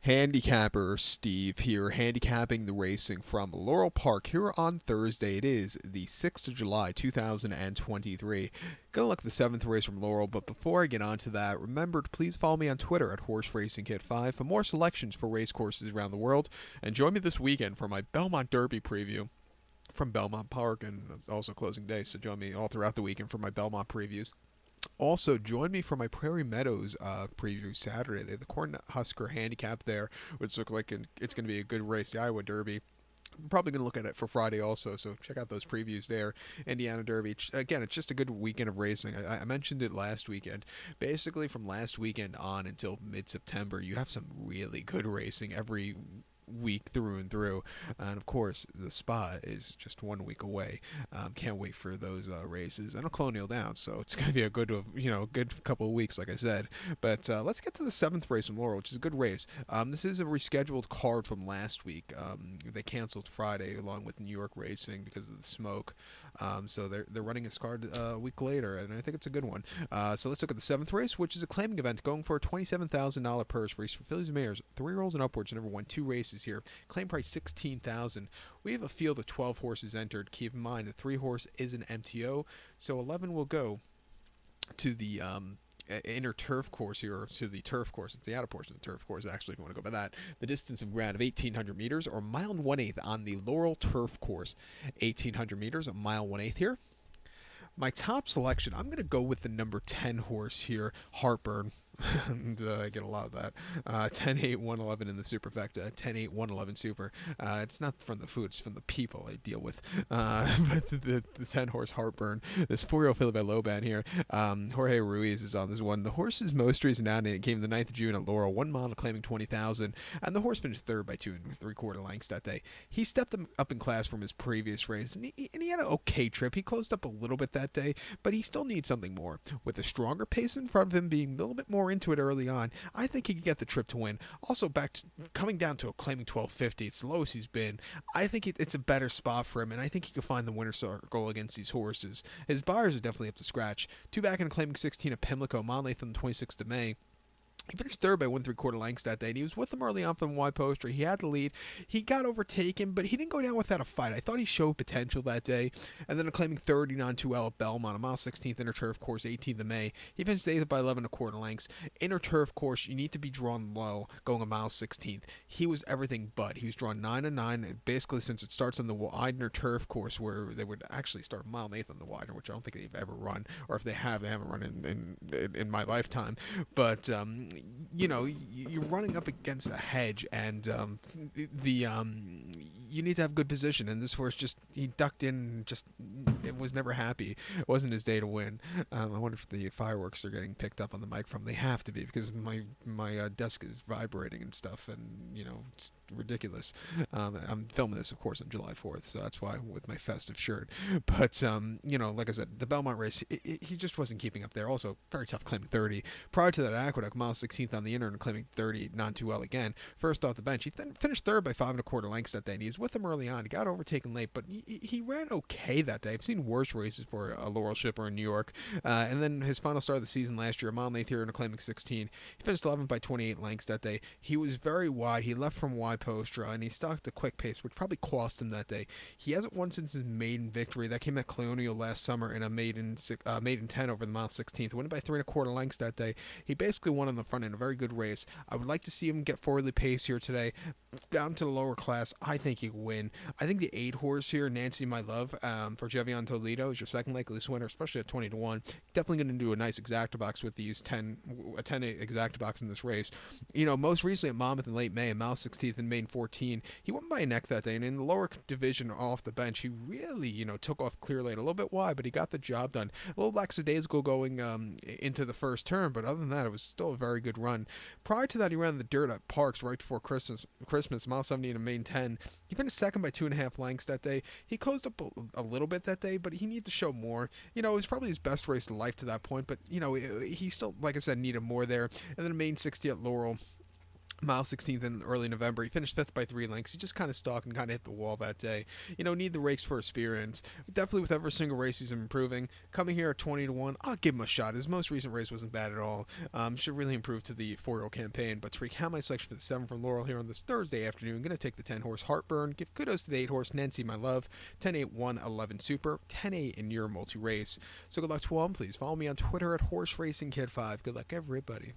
Handicapper Steve here, handicapping the racing from Laurel Park here on Thursday. It is the 6th of July, 2023. Gonna look at the 7th race from Laurel, but before I get on to that, remember to please follow me on Twitter at HorseRacingKit5 for more selections for race courses around the world, and join me this weekend for my Belmont Derby preview from Belmont Park, and it's also closing day, so join me all throughout the weekend for my Belmont previews. Also, join me for my Prairie Meadows preview Saturday. They have the Cornhusker Handicap there, which looks like it's going to be a good race. The Iowa Derby. I'm probably going to look at it for Friday also, so check out those previews there. Indiana Derby. Again, it's just a good weekend of racing. I mentioned it last weekend. Basically, from last weekend on until mid-September, you have some really good racing every week through and through, and of course the Spa is just 1 week away. Can't wait for those races and a Colonial Downs, so it's going to be a good good couple of weeks, like I said. But let's get to the 7th race from Laurel, which is a good race. This is a rescheduled card from last week. They canceled Friday along with New York racing because of the smoke, so they're running this card a week later, and I think it's a good one. So let's look at the 7th race, which is a claiming event going for a $27,000 purse race for fillies and mares, 3-year-olds and upwards. Never won 2 races here. Claim price $16,000. We have a field of 12 horses entered. Keep in mind the 3-horse is an MTO, so 11 will go to the inner turf course here, or to the turf course. It's the outer portion of the turf course, actually, if you want to go by that. The distance of ground of 1,800 meters, or a mile and 1/8 on the Laurel turf course. 1,800 meters, a mile 1/8 here. My top selection, I'm going to go with the number 10 horse here, Heartburn. And I get a lot of that. 10, 8, 1, 11 in the superfecta. 10, 8, 1, 11 super. It's not from the food, it's from the people I deal with. But the 10 horse Heartburn, this 4-year-old filly by Loban here. Jorge Ruiz is on this one. The horse's most recent outing came the 9th of June at Laurel, 1 mile claiming 20,000. And the horse finished third by 2 3/4 lengths that day. He stepped up in class from his previous race, and he had an okay trip. He closed up a little bit that day, but he still needs something more. With a stronger pace in front of him, being a little bit more into it early on, I think he could get the trip to win. Also, coming down to a claiming 1250, it's the lowest he's been. I think it's a better spot for him, and I think he could find the winner's circle against these horses. His buyers are definitely up to scratch. 2 back in a claiming 16 at Pimlico, mile 8th on the 26th of May. He finished third by 1 3/4 lengths that day, and he was with them early on from the wide poster. He had the lead. He got overtaken, but he didn't go down without a fight. I thought he showed potential that day. And then a claiming 30 non-2L at Belmont, a mile 16th inner turf course, 18th of May. He finished 8th by 11 1/4 lengths. Inner turf course, you need to be drawn low, going a mile 16th. He was everything but. He was drawn 9 and 9, basically since it starts on the Widener turf course, where they would actually start a mile 8th on the Widener, which I don't think they've ever run, or if they haven't run in my lifetime. But you're running up against a hedge, and you need to have good position. And this horse he ducked in, it was never happy. It wasn't his day to win. I wonder if the fireworks are getting picked up on the mic from. They have to be, because my desk is vibrating and stuff, and it's ridiculous. I'm filming this, of course, on July 4th, so that's why with my festive shirt. But like I said, the Belmont race, he just wasn't keeping up there. Also, very tough claiming 30. Prior to that, Aqueduct, mile 16th on the inner and claiming 30, not too well again. First off the bench, he then finished third by 5 1/4 lengths that day, and he was with him early on. He got overtaken late, but he ran okay that day. I've seen worse races for a Laurel shipper in New York. And then his final start of the season last year, a mile and 8th here in a claiming 16. He finished 11th by 28 lengths that day. He was very wide. He left from wide post, and he stalked a quick pace, which probably cost him that day. He hasn't won since his maiden victory. That came at Colonial last summer in a maiden 10 over the mile 16th. Won by 3 1/4 lengths that day. He basically won on the front end, a very good race. I would like to see him get forwardly paced here today. Down to the lower class, I think he will win. I think the 8 horse here, Nancy My Love, for Jevion Toledo, is your second likeliest winner, especially at 20 to 1. Definitely going to do a nice exacta box with these 10 exacta box in this race. Most recently at Monmouth in late May, a mile 16th in Main 14, he won by a neck that day. And in the lower division off the bench, he really, took off clear late, a little bit wide, but he got the job done. A little lackadaisical going into the first turn, but other than that, it was still a very good run. Prior to that, he ran the dirt at Parks right before Christmas, mile 70 in a main 10. He finished second by 2.5 lengths that day. He closed up a little bit that day, but he needed to show more. It was probably his best race in life to that point, but he still, like I said, needed more there. And then a main 60 at Laurel. Mile 16th in early November. He finished fifth by 3 lengths. He just kind of stalked and kind of hit the wall that day. Need the race for experience. Definitely with every single race he's improving. Coming here at 20 to 1, I'll give him a shot. His most recent race wasn't bad at all. Should really improve to the 4-year-old campaign. But to recount my selection for the 7 from Laurel here on this Thursday afternoon, I'm going to take the 10-horse Heartburn. Give kudos to the 8-horse Nancy, my love. 10-8, 1-11 Super. 10-8 in your multi-race. So good luck to all. Please follow me on Twitter at HorseRacingKid5. Good luck, everybody.